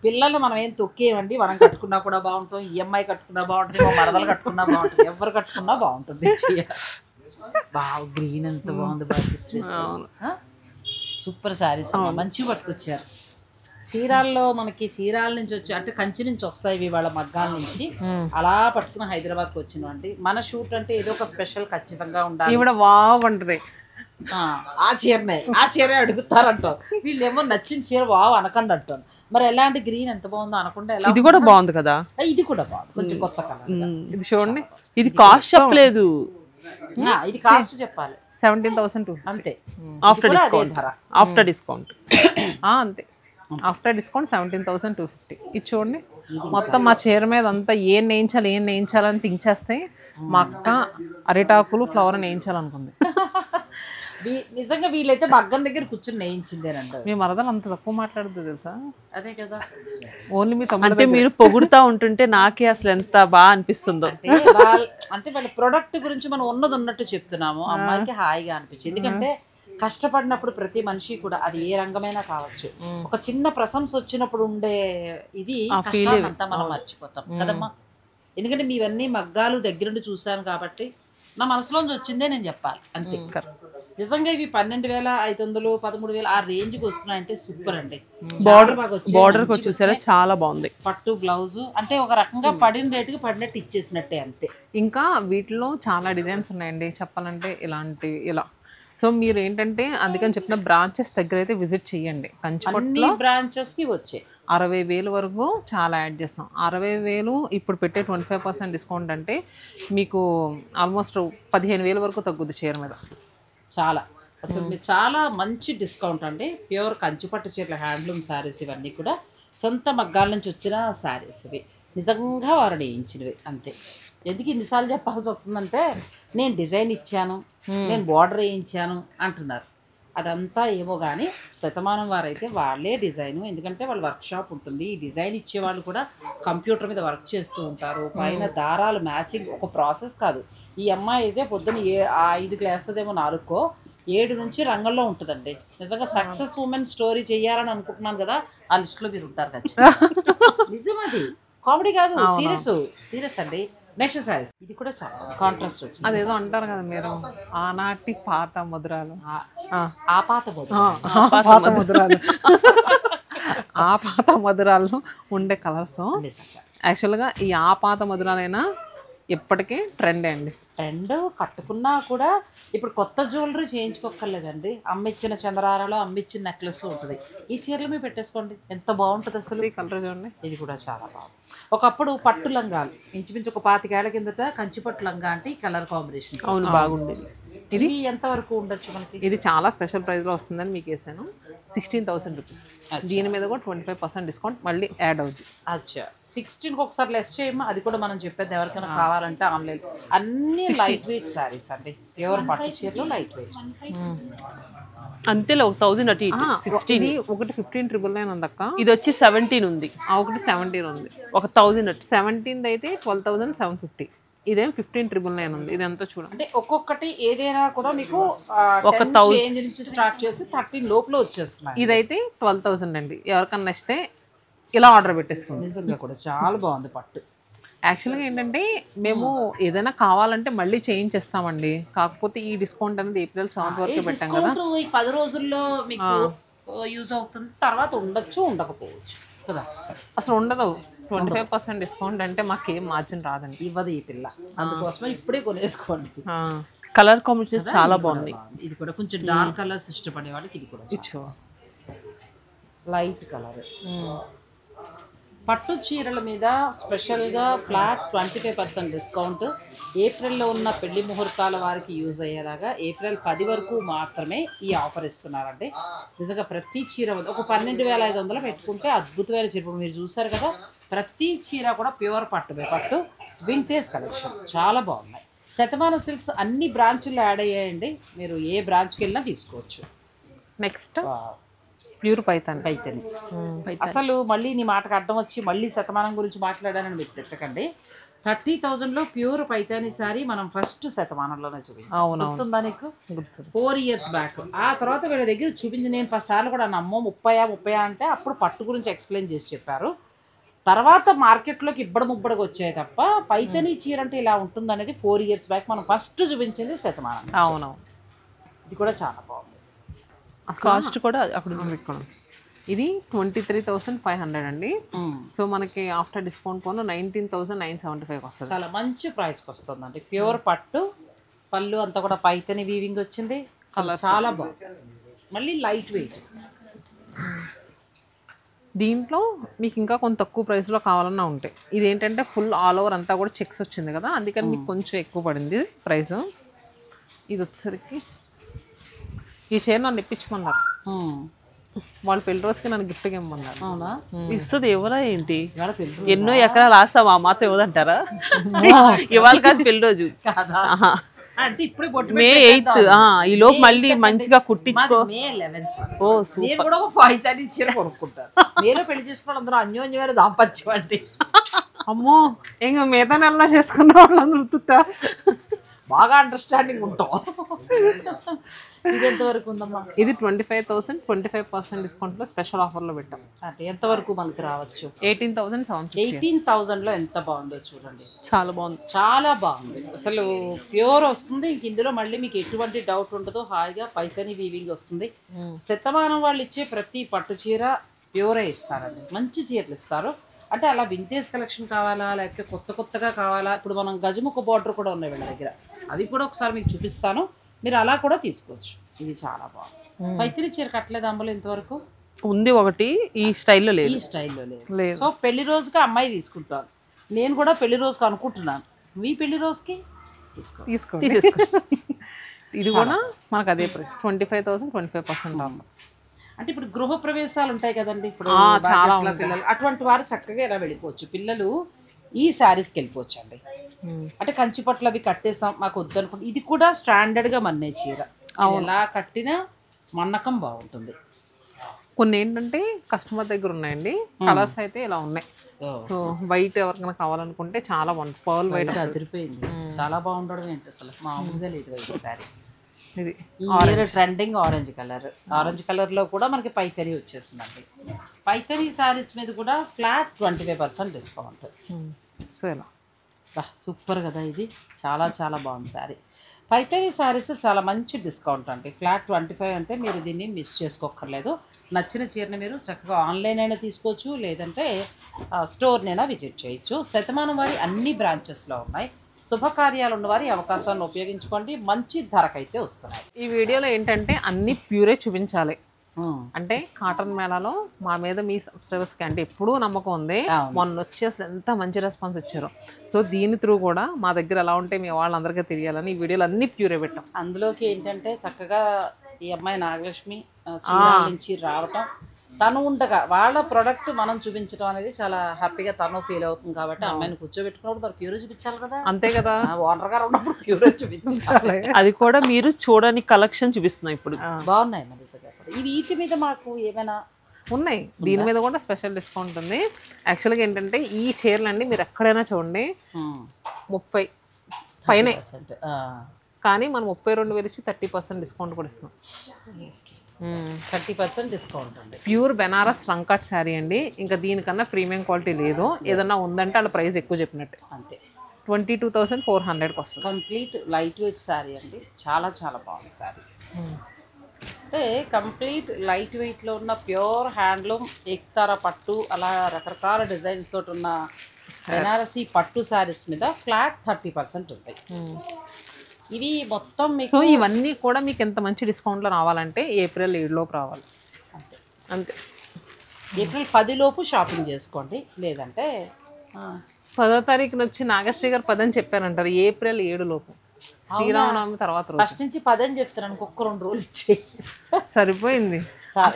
పిల్లలు మనం ఏం తొక్కేయండి, మనం కట్టుకున్నా కూడా బాగుంటుంది, ఈఎంఐ కట్టుకున్నా బాగుంటుంది, మా మరదలు కట్టుకున్నా బాగుంటుంది, ఎవరు కట్టుకున్నా బాగుంటుంది. బాగా గ్రీన్ ఎంత బాగుంది, సూపర్ శారీస్ మంచిగా పట్టుకొచ్చారు. చీరాల్లో మనకి చీరాల నుంచి వచ్చి అంటే కంచి నుంచి వస్తాయి ఇవి, వాళ్ళ మగ్గాల నుంచి అలా పట్టుకుని హైదరాబాద్కి వచ్చినవండి. మన షూట్ అంటే ఏదో ఒక స్పెషల్ ఖచ్చితంగా ఉండాలి. ఇవిడ వావ్ అంటది, ఆ చీరే అడుగుతారంటారు. వీళ్ళేమో నచ్చిన చీర వావ్ అనకండి అంటారు. మరి ఎలాంటి గ్రీన్ ఎంత బాగుందో అనకుండా ఎలా. ఇది కూడా బాగుంది కదా, ఇది కూడా బాగుంది, కొంచెం కొత్త కలర్. ఇది చూడండి, ఇది కాస్ట్ చెప్పలేదు, ఇది కాస్ట్ చెప్పాలి 17,200 అంతే. After discount. ఆఫ్టర్ డిస్కౌంట్ అంతే, ఆఫ్టర్ డిస్కౌంట్ 17,250. ఇది చూడండి, మొత్తం మా చీర మీద అంతా ఏం నేయించాలని థింక్ చేస్తే మా అక్క అరిటాకులు ఫ్లవర్ నేయించాలనుకుంది. నిజంగా వీళ్ళైతే మగ్గం దగ్గర కూర్చొని నేయించిందేనండి. మీ మరదలు అంత తక్కువ మాట్లాడుతుంది తెలుసా? అదే కదా, ఓన్లీ మీ అంటే మీరు పొగుడుతా ఉంటుంటే నాకే అసలు ఎంత బాగా అనిపిస్తుందో. అంటే వాళ్ళ ప్రొడక్ట్ గురించి మనం ఉన్నది ఉన్నట్టు చెప్తున్నాము. అమ్మాయికి హాయిగా అనిపించింది, ఎందుకంటే కష్టపడినప్పుడు ప్రతి మనిషి కూడా అది ఏ రంగమైనా కావచ్చు, ఒక చిన్న ప్రశంస వచ్చినప్పుడు ఉండే ఇది కష్టాన్నంతా మనం మర్చిపోతాం కదమ్మా. ఎందుకంటే మీవన్నీ మగ్గాలు దగ్గరుండి చూశాను కాబట్టి నా మనసులోంచి వచ్చిందే నేను చెప్పాలి అంతే. నిజంగా ఇవి 12,500, 13,000 ఆ రేంజ్కి వస్తున్నాయంటే సూపర్ అండి. బార్డర్ వచ్చేసరికి చాలా బాగుంది. పట్టు బ్లౌజ్ అంటే ఒక రకంగా పడిన రేటుకి పడినట్టు ఇచ్చేసినట్టే అంతే. ఇంకా వీటిలో చాలా డిజైన్స్ ఉన్నాయండి చెప్పాలంటే, ఇలా. సో మీరు ఏంటంటే అందుకని చెప్పిన బ్రాంచెస్ దగ్గర అయితే విజిట్ చేయండి. కంచిపట్టులో బ్రాంచెస్కి వచ్చాయి 60,000 వరకు చాలా యాడ్ చేస్తాం. 60,000 ఇప్పుడు పెట్టే 25% డిస్కౌంట్ అంటే మీకు ఆల్మోస్ట్ 15,000 వరకు తగ్గుద్ది చీర మీద. చాలా అసలు మీరు చాలా మంచి డిస్కౌంట్ అండి. ప్యూర్ కంచిపట్టు చీరల హ్యాండ్లూమ్ శారీస్ ఇవన్నీ కూడా సొంత మగ్గాల నుంచి వచ్చిన శారీస్ ఇవి, నిజంగా వారు నేయించినవి అంతే. ఎందుకు ఇన్నిసార్లు చెప్పాల్సి వస్తుందంటే నేను డిజైన్ ఇచ్చాను, నేను బార్డర్ వేయించాను అంటున్నారు. అదంతా ఏమో కానీ శతమానం వారైతే వాళ్ళే డిజైను, ఎందుకంటే వాళ్ళ వర్క్షాప్ ఉంటుంది. ఈ డిజైన్ ఇచ్చేవాళ్ళు కూడా కంప్యూటర్ మీద వర్క్ చేస్తూ ఉంటారు. పైన దారాలు మ్యాచింగ్ ఒక ప్రాసెస్ కాదు. ఈ అమ్మాయి అయితే పొద్దున్న 5కి లేస్తుందేమో, 4కో 7 నుంచి రంగంలో ఉంటుందండి. నిజంగా సక్సెస్ ఉమెన్ స్టోరీ చెయ్యాలని అనుకుంటున్నాను కదా, ఆ లిస్టులో మీరు ఉంటారు ఖచ్చితంగా. నిజం, అది కామెడీ కాదు, సీరియస్ అండి. నెక్స్ట్ సారీస్ ఇది కూడా చాలా కాంట్రాస్ట్ వచ్చింది. అదేదో అంటారు కదా మీరు, ఆనాటి పాత మధురాలు, ఆ పాత మధురాలు ఆ పాత మధురాల్లో ఉండే కలర్స్. యాక్చువల్గా ఈ ఆ పాత మధురాలైనా ఎప్పటికీ ట్రెండే అండి. ట్రెండ్ కట్టుకున్నా కూడా ఇప్పుడు కొత్త జ్యువెలరీ చేయించుకోక్కర్లేదండి. అమ్మిచ్చిన చంద్రారాలో అమ్మిచ్చిన నెక్లెస్ ఉంటుంది. ఈ చీరలు మీరు పెట్టేసుకోండి, ఎంత బాగుంటుంది అసలు. ఈ కలర్ చూడండి, ఇది కూడా చాలా బాగుంది. ఒకప్పుడు పట్టు లంగాలు ఇంచుమించు ఒక 25 ఏళ్ల కిందట కంచిపట్టు లంగా అంటే ఈ కలర్ కాంబినేషన్ అవును బాగుండేది. ఇది ఎంత వరకు ఉండొచ్చు మనకి? ఇది చాలా స్పెషల్ ప్రైస్లో వస్తుందని మీకు వేసాను, 16,000 రూపీస్. దీని మీద కూడా 25% డిస్కౌంట్ మళ్ళీ యాడ్ అవుతుంది. అచ్చా, 16కి ఒకసారి లెస్ చేయమ్మా. అది కూడా మనం చెప్పేది ఎవరికైనా కావాలంటే ఆన్లైన్. అన్ని లైట్ వెయిట్ శారీస్ అండి, ప్యూర్ పట్టు చీరలు లైట్ వెయిట్ అంతేలే. 1,000 అటు ఇటు. 16 ఒకటి 15,999 ఉంది అక్క. ఇది వచ్చి 17 ఉంది, ఒకటి 17 ఉంది. 1,000 అటు. 17 అయితే 12,750. ఇదేం 15,999 ఉంది. ఇది ఎంతో చూడండి. అంటే ఒక్కొక్కటి ఏదైనా కూడా మీకు 1,000 చేంజ్ నుంచి స్టార్ట్ చేసి 13 లోపల వచ్చేస్తున్నాయి. ఇదైతే 12,000 అండి. ఎవరికన్నా నచ్చితే ఇలా ఆర్డర్ పెట్టేసుకోండి. నిజంగా కూడా చాలా బాగుంది పట్టు. యాక్చువల్గా ఏంటంటే మేము ఏదైనా కావాలంటే మళ్ళీ చేయించేస్తామండి. కాకపోతే ఈ డిస్కౌంట్ అనేది April 7th వరకు పెట్టాం కదా. ఈ 10 రోజుల్లో మీకు యూజ్ అవుతుంది, తర్వాత ఉండొచ్చు ఉండకపోవచ్చు కదా. అసలు ఉండదు. 25% డిస్కౌంట్ అంటే మాకేం మార్జిన్ రాదండి, ఇవ్వదు ఈ పిల్ల. అందుకోసమే ఇప్పుడే కొనేసుకోండి. కలర్ కాంబినేషన్ చాలా బాగుంది. ఇది కూడా కొంచెం డార్క్ కలర్స్ ఇష్టపడే వాళ్ళకి ఇది కూడా ఇచ్చు లైట్ కలర్. పట్టు చీరల మీద స్పెషల్గా ఫ్లాట్ 25% డిస్కౌంట్ ఏప్రిల్లో ఉన్న పెళ్లి ముహూర్తాల వారికి యూజ్ అయ్యేలాగా April 10 వరకు మాత్రమే ఈ ఆఫర్ ఇస్తున్నారండి. నిజంగా ప్రతి చీర ఒక 12,500 పెట్టుకుంటే అద్భుతమైన చీర. మీరు చూసారు కదా, ప్రతి చీర కూడా ప్యూర్ పట్టు వింటేజ్ కలెక్షన్ చాలా బాగున్నాయి. శతమానం సిల్క్స్ అన్ని బ్రాంచుల్లో యాడ్ అయ్యాయండి, మీరు ఏ బ్రాంచ్కి వెళ్ళినా తీసుకోవచ్చు. Next pure Paithani. పైతని అసలు మళ్ళీ నీ మాటకు అడ్డం వచ్చి మళ్ళీ శతమానం గురించి మాట్లాడానని మీరు తిట్టకండి. 30,000లో ప్యూర్ పైతాని సారీ మనం ఫస్ట్ శతమానంలోనే చూపించాం. అవును, గుర్తుందా నీకు? 4 years బ్యాక్. ఆ తర్వాత వీళ్ళ దగ్గర చూపించి నేను 10 సార్లు కూడా నమ్మో 30 అంటే అప్పుడు పట్టు గురించి ఎక్స్ప్లెయిన్ చేసి చెప్పారు. తర్వాత మార్కెట్లోకి ఇబ్బడముబ్బడికి వచ్చాయి తప్ప పైతని చీర అంటే ఇలా ఉంటుంది అనేది 4 years బ్యాక్ మనం ఫస్ట్ చూపించింది శతమానం. అవునవును, ఇది కూడా చాలా బాగుంది. కాస్ట్ కూడా అక్కడ ఇక్కడ ఇది 23,500 అండి. సో మనకి ఆఫ్టర్ డిస్కౌంట్ పోను 19,975 వస్తుంది. చాలా మంచి ప్రైస్కి వస్తుందండి. ప్యూర్ పట్టు, పళ్ళు అంతా కూడా పైతని వీవింగ్ వచ్చింది. చాలా బాగుంది, మళ్ళీ లైట్ వెయిట్. దీంట్లో మీకు ఇంకా కొంత తక్కువ ప్రైస్లో కావాలన్నా ఉంటాయి. ఇది ఏంటంటే ఫుల్ ఆల్ ఓవర్ అంతా కూడా చెక్స్ వచ్చింది కదా, అందుకని మీకు కొంచెం ఎక్కువ పడింది ప్రైస్. ఇది వచ్చేసరికి ఈ చీర నన్ను ఇప్పించమన్నారు, వాళ్ళ పెళ్లి రోజుకి నన్ను గిఫ్ట్గా ఇమ్మన్నారు. అవునా? ఇస్తుంది ఎవరా ఏంటి? ఇవాళ పెళ్లి రోజు ఎన్నో ఎకరాలు ఆస్తాం ఆ మాత్రం ఇవ్వదంటారా? ఇవాళ కాదు పెళ్లి రోజు. కాదా? అంటే ఇప్పుడే బొట్టు మే 8th. ఈ లోపు మళ్ళీ మంచిగా కుట్టించుకో. May 11th. ఓ నేను కూడా ఒక పైతాని చీర కొనుక్కుంటాను. నేను పెళ్లి చేసుకున్న అందరూ అన్యోన్యమైన దాంపత్యం అండి. అమ్మో, ఇంకా మిగతా నెలలో చేసుకున్న వాళ్ళందరూ ఉతుకుతా బాగా అండర్స్టాండింగ్ ఉంటాం. ఇది ఎంతవరకు ఉందమ్మా? ఇది 25,000 25% డిస్కౌంట్లో స్పెషల్ ఆఫర్లో పెట్టాం. అంటే ఎంతవరకు మనకి రావచ్చు? 18,750. 18,000లో ఎంత బాగుందో చూడండి. చాలా బాగుంది, చాలా బాగుంది. అసలు ప్యూర్ వస్తుంది. ఇంక ఇందులో మళ్ళీ మీకు ఎటువంటి డౌట్ ఉండదు. హాయిగా పైతని వీవింగ్ వస్తుంది. శతమానం వాళ్ళు ఇచ్చే ప్రతి పట్టు చీర ప్యూరే ఇస్తారండి. మంచి చీరలు ఇస్తారు. అంటే అలా వింటేజ్ కలెక్షన్ కావాలా లేకపోతే కొత్తగా కావాలా? ఇప్పుడు మనం గజముఖ బార్డర్ కూడా ఉన్నాయి వీళ్ళ దగ్గర, అవి కూడా ఒకసారి మీకు చూపిస్తాను. మీరు అలా కూడా తీసుకోవచ్చు. ఇది చాలా బాగుంది. పైతని చీర కట్టలేదు అమ్మలు ఇంతవరకు? ఉంది ఒకటి, ఈ స్టైల్లో లేదు. ఈ స్టైల్లో లేదు. సో పెళ్లి రోజుకి అమ్మాయి తీసుకుంటాను, నేను కూడా పెళ్లి రోజుకి అనుకుంటున్నాను. మీ పెళ్లి రోజుకి తీసుకోండి. ఇది కూడా మనకు అదే ప్రైస్ 25,000 25% ఆఫర్. అంటే ఇప్పుడు గృహ ప్రవేశాలు ఉంటాయి కదండి, ఇప్పుడు చాలా పిల్లలు అటువంటి వారు చక్కగా ఇలా వెళ్ళిపోవచ్చు. పిల్లలు ఈ శారీస్కి వెళ్ళిపోవచ్చు అండి. అంటే కంచి పట్లు అవి కట్టేసాం మాకు వద్దు అనుకుంటే ఇది కూడా స్టాండర్డ్గా మన్నే చీర. ఎలా కట్టినా మన్నకం బాగుంటుంది. కొన్ని ఏంటంటే కస్టమర్ దగ్గర ఉన్నాయండి, కలర్స్ అయితే ఇలా ఉన్నాయి. సో వైట్ ఎవరికైనా కావాలనుకుంటే చాలా బాగుంది. పర్ల్ వైట్ అదిరిపోయింది, చాలా బాగుండడం ఏంటి అసలు మామూలుగా లేదు వైట్ శారీ. ఇది ఈ ట్రెండింగ్ ఆరెంజ్ కలర్. ఆరెంజ్ కలర్లో కూడా మనకి పైతని వచ్చేసిందండి. పైతని శారీస్ మీద కూడా ఫ్లాట్ 25% డిస్కౌంట్. సో ఇలా సూపర్ కదా, ఇది చాలా చాలా బాగుంది శారీ. పైతని శారీస్ చాలా మంచి డిస్కౌంట్ అండి. ఫ్లాట్ 25 అంటే మీరు దీన్ని మిస్ చేసుకోక్కర్లేదు. నచ్చిన చీరని మీరు చక్కగా ఆన్లైన్ అయినా తీసుకోవచ్చు, లేదంటే స్టోర్నైనా విజిట్ చేయొచ్చు. శతమానం వారి అన్ని బ్రాంచెస్లో ఉన్నాయి. శుభకార్యాలు ఉన్నవారి అవకాశాన్ని ఉపయోగించుకోండి. మంచి ధరకైతే వస్తున్నాయి. ఈ వీడియోలో ఏంటంటే అన్ని ప్యూరే చూపించాలి. అంటే కాటన్ మేళాలో మా మీద మీ సబ్స్క్రైబర్స్కి అంటే ఎప్పుడూ నమ్మకం ఉంది. మొన్న వచ్చేసి ఎంత మంచి రెస్పాన్స్ ఇచ్చారు. సో దీని త్రూ కూడా మా దగ్గర ఎలా ఉంటే మీ వాళ్ళందరికీ తెలియాలని ఈ వీడియోలో అన్ని ప్యూరే పెట్టాం. అందులోకి ఏంటంటే చక్కగా ఈ అమ్మాయి నాగలక్ష్మి చీరాల నుంచి రావటం, తను ఉండగా వాళ్ళ ప్రోడక్ట్ మనం చూపించడం అనేది చాలా హ్యాపీగా తను ఫీల్ అవుతుంది. కాబట్టి అమ్మాయిని కూర్చోబెట్టుకున్నప్పుడు మరి ప్యూర్ చూపించాలి కదా. అంతే కదా, ఓనర్ గారు ఉన్నప్పుడు ప్యూర్ చూపించాలి. అది కూడా మీరు చూడని కలెక్షన్ చూపిస్తున్నాం ఇప్పుడు. బాగున్నాయి మరి. ఈ వీటి మీద మాకు ఏమైనా ఉన్నాయి, దీని మీద కూడా స్పెషల్ డిస్కౌంట్ ఉంది. యాక్చువల్గా ఏంటంటే ఈ చీరలండి మీరు ఎక్కడైనా చూడండి 30 పైనే, కానీ మనం 32,000 ఇచ్చి 30% డిస్కౌంట్ కూడా ఇస్తున్నాం. 30% డిస్కౌంట్ అండి. ప్యూర్ బెనారస్ రంకట్ శారీ అండి. ఇంకా దీనికన్నా ప్రీమియం క్వాలిటీ లేదు. ఏదన్నా ఉందంటే వాళ్ళ ప్రైస్ ఎక్కువ చెప్పినట్టు. అంతే, 22,400కి వస్తుంది. కంప్లీట్ లైట్ వెయిట్ శారీ అండి. చాలా చాలా బాగుంది శారీ. అంటే కంప్లీట్ లైట్ వెయిట్లో ఉన్న ప్యూర్ హ్యాండ్లూమ్ ఏక్తారా పట్టు అలా రకరకాల డిజైన్స్ తోటి ఉన్న బెనారసీ పట్టు శారీస్ మీద ఫ్లాట్ 30% ఉంటాయి. ఇవి మొత్తం మీకు. సో ఇవన్నీ కూడా మీకు ఎంత మంచి డిస్కౌంట్లో రావాలంటే ఏప్రిల్ 7 లోపు రావాలి. అంతే అంతే. ఏప్రిల్ 10 లోపు షాపింగ్ చేసుకోండి. లేదంటే 10వ తారీఖున వచ్చి నాగశ్రీ గారు 10 అని చెప్పారంటారు. ఏప్రిల్ 7 లోపు, శ్రీరామనవమి తర్వాత రోజు. ఫస్ట్ నుంచి 10 అని చెప్తున్నాను, ఒక్క 2 రోజులు ఇచ్చేయి సరిపోయింది.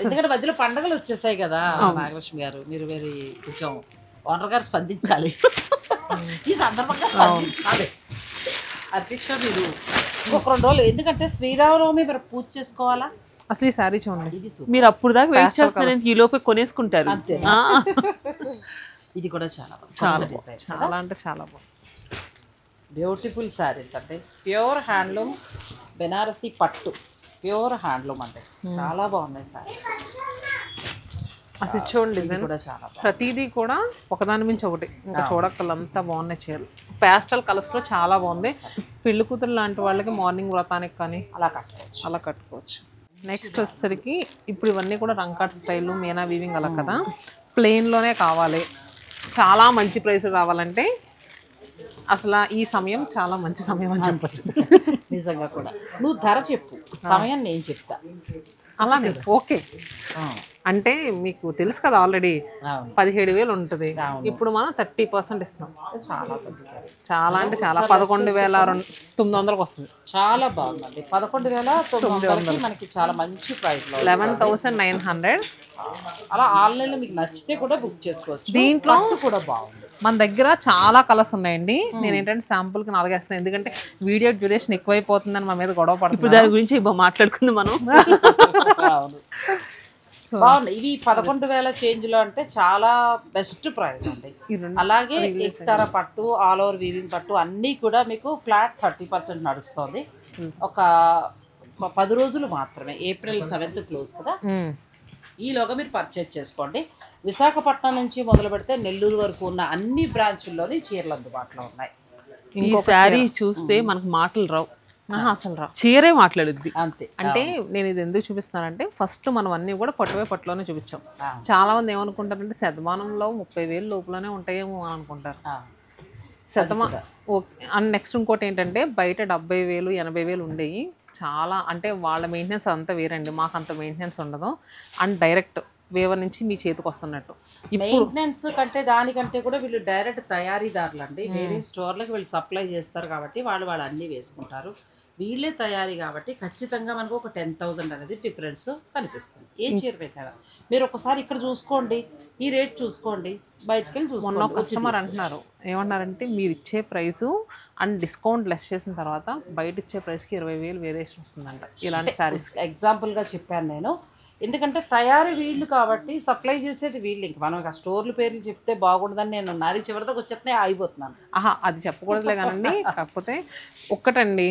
ఎందుకంటే మధ్యలో పండుగలు వచ్చేసాయి కదా. నాగలక్ష్మి గారు మీరు వేరే కొంచెం ఓనర్ గారు స్పందించాలి, ఈ సందర్భంగా స్పందించాలి. అధ్యక్ష మీరు ఇంకొక 2 రోజులు, ఎందుకంటే శ్రీరామనవమి మీరు పూజ చేసుకోవాలా. అసలు ఈ శారీ చూడండి, ఇది మీరు అప్పుడు దాకా వెయిట్ చేస్తారు, ఈ లోపే కొనేసుకుంటారు. అంతేనా? ఇది కూడా చాలా బాగుంది డిజైన్, చాలా అంటే చాలా బాగుంది. బ్యూటిఫుల్ శారీస్ అంటే ప్యూర్ హ్యాండ్లూమ్ బెనారసీ పట్టు, ప్యూర్ హ్యాండ్లూమ్ అంటే చాలా బాగున్నాయి శారీస్. అసలు చూడండి ఇది కూడా చాలా బాగుంది. ప్రతిదీ కూడా ఒకదాని మించి ఒకటి, ఇంకా చూడక్కలు అంతా బాగున్నాయి చీరలు. ప్యాస్టల్ కలర్స్ లో చాలా బాగుంది. పెళ్లి కూతురు లాంటి వాళ్ళకి మార్నింగ్ వ్రతానికి కానీ అలా కట్టుకోవచ్చు. అలా కట్టుకోవచ్చు. నెక్స్ట్ వచ్చేసరికి ఇప్పుడు ఇవన్నీ కూడా రంకాట్ స్టైల్ మీనా వీవింగ్ అలా కదా, ప్లెయిన్లోనే కావాలి, చాలా మంచి ప్రైస్ రావాలంటే అసలు ఈ సమయం చాలా మంచి సమయం అని చెప్పచ్చు. నిజంగా కూడా నువ్వు ధర చెప్పు, సమయం నేను చెప్తా. అలానే ఓకే. అంటే మీకు తెలుసు కదా ఆల్రెడీ 17,000 ఉంటుంది, ఇప్పుడు మనం 30% ఇస్తున్నాం. చాలా తగ్గుతుంది, చాలా అంటే చాలా 11,900కి వస్తుంది. చాలా బాగుందండి. 11,900కి మనకి చాలా మంచి ప్రైస్ లో 11,900. అలా ఆన్లైన్ లో మీకు నచ్చితే కూడా బుక్ చేసుకోవచ్చు. దీంట్లో కూడా బాగుంది. మన దగ్గర చాలా కలర్స్ ఉన్నాయండి. నేను ఏంటంటే శాంపుల్కి 4 వేస్తున్నాను, ఎందుకంటే వీడియో డ్యూరేషన్ ఎక్కువైపోతుందని మా మీద గొడవ పడుతుంది. ఇప్పుడు దాని గురించి మాట్లాడుకుందాం మనం. బాగుంది. ఇవి 11,000 చేంజ్ లో అంటే చాలా బెస్ట్ ప్రైస్ అండి. అలాగే ఎక్తార పట్టు, ఆల్ ఓవర్ వీవింగ్ పట్టు అన్నీ కూడా మీకు ఫ్లాట్ 30% నడుస్తుంది. ఒక 10 రోజులు మాత్రమే, April 7th క్లోజ్ కదా, ఈలోగా మీరు పర్చేజ్ చేసుకోండి. విశాఖపట్నం నుంచి మొదలు పెడితే నెల్లూరు వరకు ఉన్న అన్ని బ్రాంచుల్లోని చీరలు అందుబాటులో ఉన్నాయి. ఈ శారీ చూస్తే మనకు మాటలు రావు, అసలు రా, చీరే మాట్లాడుద్ది అంతే. అంటే నేను ఇది ఎందుకు చూపిస్తానంటే ఫస్ట్ మనం అన్నీ కూడా పట్టులోనే చూపించాం. చాలా మంది ఏమనుకుంటారంటే శతమానంలో 30,000 లోపలనే ఉంటాయేమో అని అనుకుంటారు. ఓకే. అండ్ నెక్స్ట్ ఇంకోటి ఏంటంటే బయట 70,000 80,000 ఉండేవి. చాలా అంటే వాళ్ళ మెయింటెనెన్స్ అంతా వేరండి, మాకు అంత మెయింటెనెన్స్ ఉండదు. అండ్ డైరెక్ట్ వేవర్ నుంచి మీ చేతికి వస్తున్నట్టు. మెయింటెనెన్స్ కంటే దానికంటే కూడా వీళ్ళు డైరెక్ట్ తయారీదారులు అండి. వేరే స్టోర్లకు వీళ్ళు సప్లై చేస్తారు కాబట్టి వాళ్ళు అన్నీ వేసుకుంటారు. వీళ్ళే తయారీ కాబట్టి ఖచ్చితంగా మనకు ఒక 10,000 అనేది డిఫరెన్స్ కనిపిస్తుంది. ఏ చీర కదా మీరు ఒకసారి ఇక్కడ చూసుకోండి, ఈ రేట్ చూసుకోండి, బయటకు వెళ్ళి చూసుకోండి. మొన్న కస్టమర్ అంటున్నారు, ఏమన్నారంటే మీరు ఇచ్చే ప్రైసు అండ్ డిస్కౌంట్ లెస్ చేసిన తర్వాత బయట ఇచ్చే ప్రైస్కి 20,000 వేరియేషన్ వస్తుందంట ఇలాంటి శారీస్. ఎగ్జాంపుల్గా చెప్పాను నేను, ఎందుకంటే తయారీ వీళ్ళు కాబట్టి సప్లై చేసేది వీళ్ళు. ఇంక మనం ఆ స్టోర్ల పేర్లు చెప్తే బాగుండదని నేను నాది చివరిదాకా వచ్చేస్తే అయిపోతున్నాను. అది చెప్పకూడదులే కానండి. కాకపోతే ఒక్కటండి,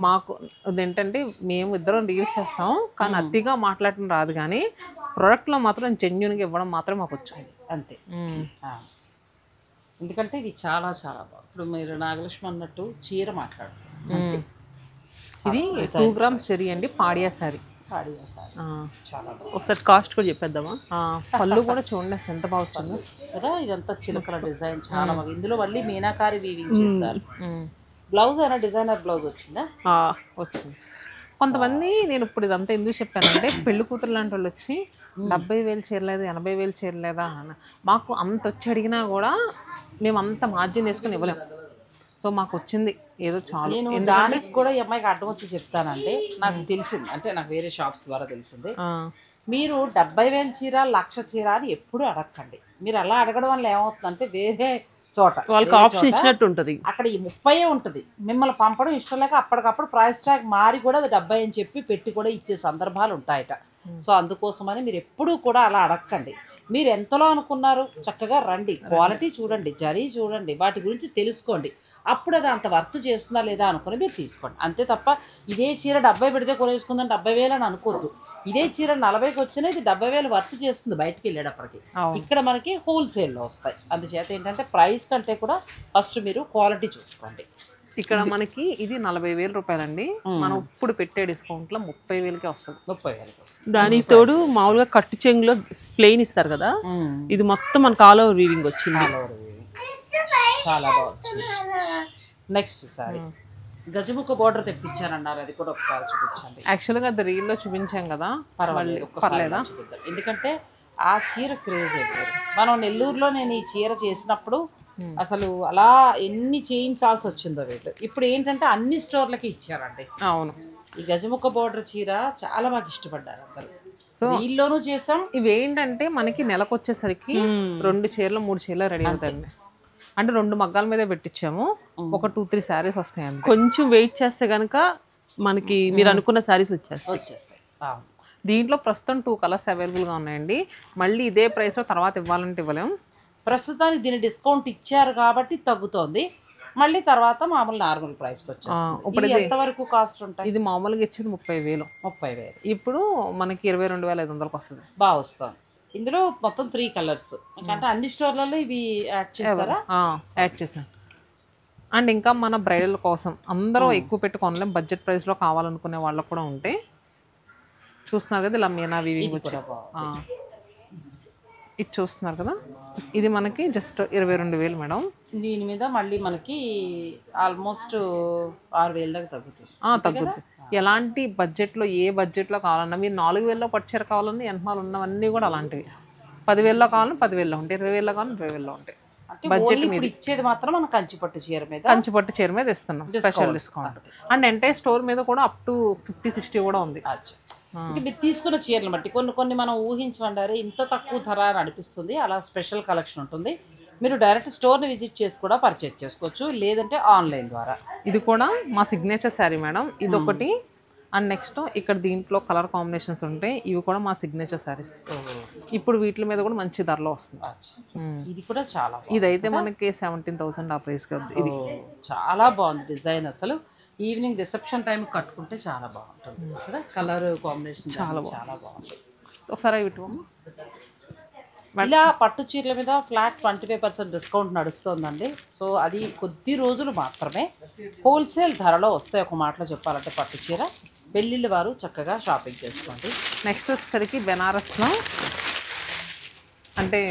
మాకు అదేంటంటే మేము ఇద్దరం రీల్స్ చేస్తాం కానీ అతిగా మాట్లాడటం రాదు, కానీ ప్రోడక్ట్లో మాత్రం జెన్యున్గా ఇవ్వడం మాత్రం మాకు వచ్చింది అంతే. ఎందుకంటే ఇది చాలా చాలా బాగుంది. ఇప్పుడు మీరు నాగలక్ష్మి అన్నట్టు చీర మాట్లాడు, ఇది 2 grams చెరీ అండి, పాడియా శారీ. చాలా ఒకసారి కాస్ట్ కూడా చెప్పేద్దామా? పళ్ళు కూడా చూడండి ఎంత బాగా వచ్చిందో కదా. ఇదంతా చిలకల డిజైన్ చాలా బాగా. ఇందులో మళ్ళీ మీనాకారి వీవింగ్ చేస్తారు. బ్లౌజ్ అయినా డిజైనర్ బ్లౌజ్ వచ్చిందా? వచ్చింది. కొంతమంది నేను ఇప్పుడు ఇదంతా ఎందుకు చెప్పానంటే పెళ్లి కూతురు లాంటి వాళ్ళు వచ్చి 70,000 చేరలేదు 80,000 చేరలేదా అన్న, మాకు అంత వచ్చి అడిగినా కూడా మేము అంత మార్జిన్ వేసుకుని ఇవ్వలేము. సో మాకు వచ్చింది ఏదో చాలు. నేను దానికి కూడా ఈ అమ్మాయికి అడ్డం వచ్చి చెప్తానండి. నాకు తెలిసింది, అంటే నాకు వేరే షాప్స్ ద్వారా తెలిసింది, మీరు 70,000 చీర 1,00,000 చీర అని ఎప్పుడు అడగండి. మీరు అలా అడగడం వల్ల ఏమవుతుందంటే వేరే చోట వాళ్ళకి ఆప్షన్ ఇచ్చినట్టు ఉంటుంది, అక్కడ ఈ 30 ఉంటుంది. మిమ్మల్ని పంపడం ఇష్టం లేక అప్పటికప్పుడు ప్రైస్ ట్యాగ్ మారి కూడా అది 70 అని చెప్పి పెట్టి కూడా ఇచ్చే సందర్భాలు ఉంటాయట. సో అందుకోసమని మీరు ఎప్పుడూ కూడా అలా అడగండి. మీరు ఎంతలో అనుకున్నారు, చక్కగా రండి, క్వాలిటీ చూడండి, జరీ చూడండి, వాటి గురించి తెలుసుకోండి. అప్పుడు అది అంత వర్త్ చేస్తుందా లేదా అనుకుని మీరు తీసుకోండి. అంతే తప్ప ఇదే చీర 70 పెడితే కొనేసుకుందని 70,000 అని అనుకోవద్దు. ఇదే చీర 40కి వచ్చినా ఇది 70,000 వర్త్ చేస్తుంది బయటకు వెళ్ళేటప్పటికి. ఇక్కడ మనకి హోల్సేల్లో వస్తాయి. అందుచేత ఏంటంటే ప్రైస్ కంటే కూడా ఫస్ట్ మీరు క్వాలిటీ చూసుకోండి. ఇక్కడ మనకి ఇది 40,000 రూపాయలండి, మనం ఇప్పుడు పెట్టే డిస్కౌంట్లో 30,000కే వస్తుంది. 30,000కి వస్తుంది. దానికి తోడు మామూలుగా కట్టు చెంగులో ప్లెయిన్ ఇస్తారు కదా, ఇది మొత్తం మనకు ఆల్ ఓవర్ వీవింగ్ వచ్చింది. చాలా బాగుంది. నెక్స్ట్ సారీ గజముఖ బోర్డర్ తెప్పించానన్నారు, అది కూడా ఒకసారి చూపించండి. యాక్చువల్గా అది రీల్లో చూపించాం కదా, పర్లేదా? ఎందుకంటే ఆ చీర క్రేజ్ అయిపోయింది. మనం నెల్లూరులో నేను ఈ చీర చేసినప్పుడు అసలు అలా ఎన్ని చేయించాల్సి వచ్చిందో వీళ్ళు. ఇప్పుడు ఏంటంటే అన్ని స్టోర్లకి ఇచ్చారండి. అవును, ఈ గజముఖ బోర్డర్ చీర చాలా బాగా ఇష్టపడ్డారు అందరు. సో వీళ్ళలోనూ చేసాం. ఇవి ఏంటంటే మనకి నెలకు వచ్చేసరికి 2 చీరలు 3 చీరలు రెడీ అవుతాయండి. అంటే 2 మగ్గాల మీదే పెట్టించాము. ఒక 2-3 శారీస్ వస్తాయి అంతే. కొంచెం వెయిట్ చేస్తే కనుక మనకి మీరు అనుకున్న శారీస్ వచ్చేస్తాయి. దీంట్లో ప్రస్తుతం 2 కలర్స్ అవైలబుల్గా ఉన్నాయండి. మళ్ళీ ఇదే ప్రైస్లో తర్వాత ఇవ్వాలంటే ఇవ్వలేము. ప్రస్తుతానికి దీని డిస్కౌంట్ ఇచ్చారు కాబట్టి తగ్గుతోంది. మళ్ళీ తర్వాత మామూలు నార్మల్ ప్రైస్కి వచ్చేస్తుంది. ఇప్పుడు ఎంతవరకు కాస్ట్ ఉంటాయి? ఇది మామూలుగా ఇచ్చేది 30,000. 30,000. ఇప్పుడు మనకి 22,500కి వస్తుంది. బాగా వస్తుంది. ఇందులో మొత్తం 3 కలర్స్. అంటే అన్ని స్టోర్లలో ఇవి యాడ్ చేస్తారా? యాడ్ చేశాను. అండ్ ఇంకా మన బ్రైడల్ కోసం అందరూ ఎక్కువ పెట్టుకోలేం, బడ్జెట్ ప్రైస్లో కావాలనుకునే వాళ్ళకు కూడా ఉంటాయి. చూస్తున్నారు కదా ఇలా మీనా వీవింగ్ వచ్చి ఇది చూస్తున్నారు కదా, ఇది మనకి జస్ట్ 22,000 మేడం. దీని మీద మళ్ళీ మనకి ఆల్మోస్ట్ 6,000 దాకా తగ్గుతుంది. తగ్గుతుంది. ఎలాంటి బడ్జెట్లో ఏ బడ్జెట్లో కావాలన్నా, మీరు 4,000లో పట్టుచీర కావాలన్నా వెనకాల ఉన్నవన్నీ కూడా అలాంటివి. 10,000లో కావాలన్నా 10,000లో ఉంటాయి, 20,000లో కావాలన్నా 20,000లో ఉంటాయి. బడ్జెట్ ఇప్పుడు ఇచ్చేది మాత్రం మనం కంచిపట్టు చీర మీద, కంచిపట్టు చీర మీద ఇస్తున్నాం special discount. And entire store మీద కూడా అప్ టు 50-60 కూడా ఉంది. మీరు తీసుకున్న చీరలు బట్టి కొన్ని మనం ఊహించమంటారు ఇంత తక్కువ ధర అని అనిపిస్తుంది. అలా స్పెషల్ కలెక్షన్ ఉంటుంది. మీరు డైరెక్ట్ స్టోర్ని విజిట్ చేసి కూడా పర్చేజ్ చేసుకోవచ్చు, లేదంటే ఆన్లైన్ ద్వారా. ఇది కూడా మా సిగ్నేచర్ శారీ మేడం, ఇది ఒకటి. అండ్ నెక్స్ట్ ఇక్కడ దీంట్లో కలర్ కాంబినేషన్స్ ఉంటాయి, ఇవి కూడా మా సిగ్నేచర్ శారీస్. ఇప్పుడు వీటి మీద కూడా మంచి ధరలో వస్తుంది. ఇది కూడా చాలా, ఇదైతే మనకి 17,000 ఆ ప్రైస్ కదా. ఇది చాలా బాగుంది డిజైన్. అసలు ఈవినింగ్ రిసెప్షన్ టైం కట్టుకుంటే చాలా బాగుంటుంది కదా. కలర్ కాంబినేషన్ చాలా బాగుంటుంది. ఒకసారి ఇటు ఇలా పట్టు చీరల మీద ఫ్లాట్ 25% డిస్కౌంట్ నడుస్తుందండి. సో అది కొద్ది రోజులు మాత్రమే, హోల్సేల్ ధరలో వస్తాయి. ఒక మాటలో చెప్పాలంటే పట్టు చీర పెళ్ళిళ్ళు వారు చక్కగా షాపింగ్ చేసుకోండి. నెక్స్ట్ వచ్చేసరికి బెనారస్లో, అంటే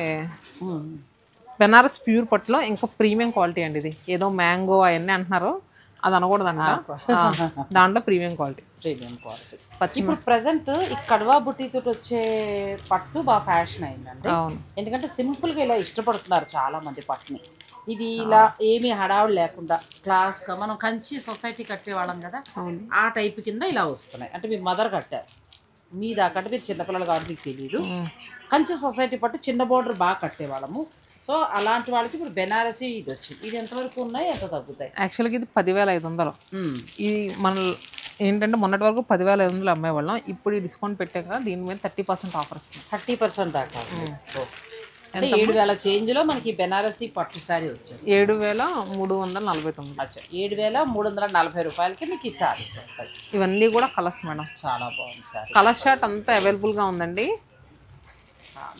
బెనారస్ ప్యూర్ పట్టులో ఇంకా ప్రీమియం క్వాలిటీ అండి. ఇది ఏదో మ్యాంగో అవన్నీ అంటున్నారు, అది అనకూడదంట. దాంట్లో ప్రీమియం క్వాలిటీ. ఇప్పుడు ప్రజెంట్ ఈ కడవా బుట్టితో వచ్చే పట్టు బాగా ఫ్యాషన్ అయిందండి. ఎందుకంటే సింపుల్గా ఇలా ఇష్టపడుతున్నారు చాలా మంది పట్టుని. ఇది ఇలా ఏమీ హడావుడు లేకుండా క్లాస్గా మనం కంచి సొసైటీ కట్టేవాళ్ళం కదా, ఆ టైప్ కింద ఇలా వస్తున్నాయి. అంటే మీ మదర్ కట్టారు, మీ దాకంటే మీరు చిన్నపిల్లలు కాబట్టి మీకు తెలియదు. కంచి సొసైటీ పట్టు చిన్న బోర్డర్ బాగా కట్టేవాళ్ళము. సో అలాంటి వాళ్ళకి ఇప్పుడు బెనారసీ ఇది వచ్చింది. ఇది ఎంతవరకు ఉన్నాయి, ఎంత తగ్గుతాయి? యాక్చువల్గా ఇది 10,500. ఇది మన ఏంటంటే మొన్నటి వరకు 10,500 అమ్మేవాళ్ళం. ఇప్పుడు ఈ డిస్కౌంట్ పెట్టాక దీని మీద 30% ఆఫర్ వస్తుంది. 30% దాకా. అంటే 7,000 చేంజ్లో మనకి బెనారసీ పట్టు శారీ వచ్చేది 7,349. 7,340 రూపాయలకి మీకు ఈ శారీస్ వస్తాయి. ఇవన్నీ కూడా కలర్స్ మేడం, చాలా బాగుంది సారీ. కలర్ షార్ట్ అంతా అవైలబుల్గా ఉందండి.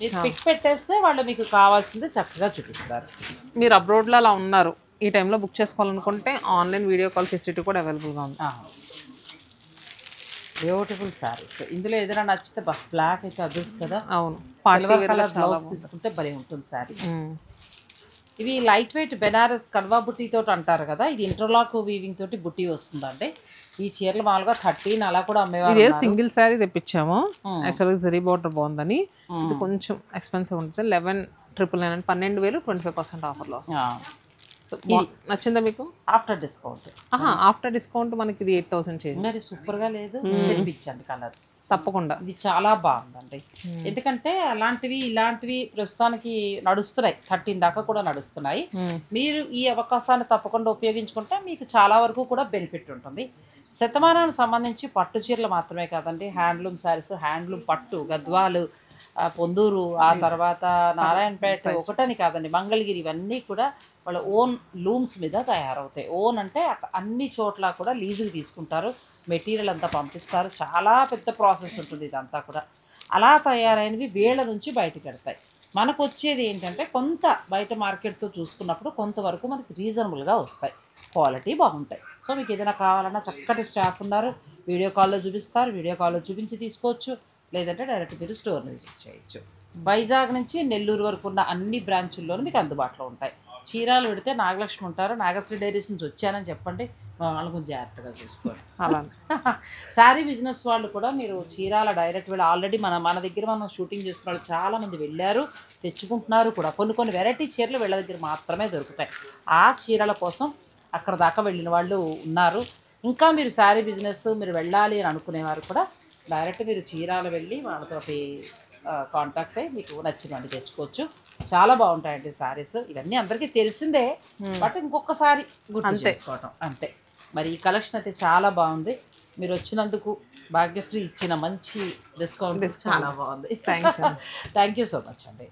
మీరు పిక్ పెట్టేస్తే వాళ్ళు మీకు కావాల్సింది చక్కగా చూపిస్తారు. మీరు అబ్రోడ్లో అలా ఉన్నారు, ఈ టైంలో బుక్ చేసుకోవాలనుకుంటే ఆన్లైన్ వీడియో కాల్ ఫెసిలిటీ కూడా అవైలబుల్గా ఉంది. బ్యూటిఫుల్ శారీస్. ఇందులో ఏదైనా నచ్చితే బస్ బ్లాక్ అయితే అదర్స్ కదా. అవును, బ్లౌజ్ తీసుకుంటే భలే ఉంటుంది శారీ. ఇవి లైట్ వెయిట్ బెనారస్ కల్వా బుట్టి తోటి అంటారు కదా, ఇది ఇంటర్లాక్ వీవింగ్ తోటి బుట్టి వస్తుందండి. ఈ చీరలు మామూలుగా 13 అలా కూడా అమ్మేవారు. ఇదే సింగిల్ శారీ తెప్పించాము, యాక్చువల్గా జరీ బార్డర్ బాగుందని. ఇది కొంచెం ఎక్స్పెన్సివ్ ఉంటుంది, 11,999, 12,000 25% ఆఫర్లో వస్తుంది. నచ్చిందా మీకు? After discount. ఆఫ్టర్ డిస్కౌంట్ మనకి ఇది 8,000 చేంజ్. మరి సూపర్గా లేదు, తెప్పించండి కలర్స్ తప్పకుండా. ఇది చాలా బాగుందండి. ఎందుకంటే అలాంటివి ఇలాంటివి ప్రస్తుతానికి నడుస్తున్నాయి, 13 దాకా కూడా నడుస్తున్నాయి. మీరు ఈ అవకాశాన్ని తప్పకుండా ఉపయోగించుకుంటే మీకు చాలా వరకు కూడా బెనిఫిట్ ఉంటుంది. శతమానానికి సంబంధించి పట్టు చీరలు మాత్రమే కాదండి, హ్యాండ్లూమ్ శారీస్, హ్యాండ్లూమ్ పట్టు, గద్వాలు, పొందూరు, ఆ తర్వాత నారాయణపేట ఒకటని కాదండి, మంగళగిరి, ఇవన్నీ కూడా వాళ్ళ ఓన్ లూమ్స్ మీద తయారవుతాయి. ఓన్ అంటే అన్ని చోట్ల కూడా లీజుకి తీసుకుంటారు, మెటీరియల్ అంతా పంపిస్తారు. చాలా పెద్ద ప్రాసెస్ ఉంటుంది ఇదంతా కూడా. అలా తయారైనవి వేళ్ళ నుంచి బయటకు పెడతాయి. మనకు వచ్చేది ఏంటంటే కొంత బయట మార్కెట్తో చూసుకున్నప్పుడు కొంతవరకు మనకి రీజనబుల్గా వస్తాయి, క్వాలిటీ బాగుంటాయి. సో మీకు ఏదైనా కావాలన్నా చక్కటి స్టాఫ్ ఉన్నారు, వీడియో కాల్లో చూపిస్తారు, వీడియో కాల్లో చూపించి తీసుకోవచ్చు, లేదంటే డైరెక్ట్ మీరు స్టోర్ని విజిట్ చేయొచ్చు. వైజాగ్ నుంచి నెల్లూరు వరకు ఉన్న అన్ని బ్రాంచుల్లోనూ మీకు అందుబాటులో ఉంటాయి. చీరాలు పెడితే నాగలక్ష్మి ఉంటారు, నాగశ్రీ డైరీస్ నుంచి వచ్చానని చెప్పండి, వాళ్ళు కొంచెం జాగ్రత్తగా చూసుకోండి. అలా శారీ బిజినెస్ వాళ్ళు కూడా మీరు చీరాల డైరెక్ట్ వెళ్ళి ఆల్రెడీ మన దగ్గర మనం షూటింగ్ చేస్తున్న వాళ్ళు చాలామంది వెళ్ళారు, తెచ్చుకుంటున్నారు కూడా. కొన్ని వెరైటీ చీరలు వీళ్ళ దగ్గర మాత్రమే దొరుకుతాయి. ఆ చీరల కోసం అక్కడ దాకా వెళ్ళిన వాళ్ళు ఉన్నారు. ఇంకా మీరు శారీ బిజినెస్ మీరు వెళ్ళాలి అని అనుకునేవారు కూడా డైరెక్ట్ మీరు చీరాలు వెళ్ళి వాళ్ళతో కాంటాక్ట్ అయ్యి మీకు నచ్చినవి తెచ్చుకోవచ్చు. చాలా బాగుంటాయండి సారీస్. ఇవన్నీ అందరికీ తెలిసిందే, బట్ ఇంకొకసారి గుర్తు చేసుకోవటం అంతే. మరి ఈ కలెక్షన్ అయితే చాలా బాగుంది. మీరు వచ్చినందుకు భాగ్యశ్రీ ఇచ్చిన మంచి డిస్కౌంట్ చాలా బాగుంది. థ్యాంక్ యూ సో మచ్ అండి.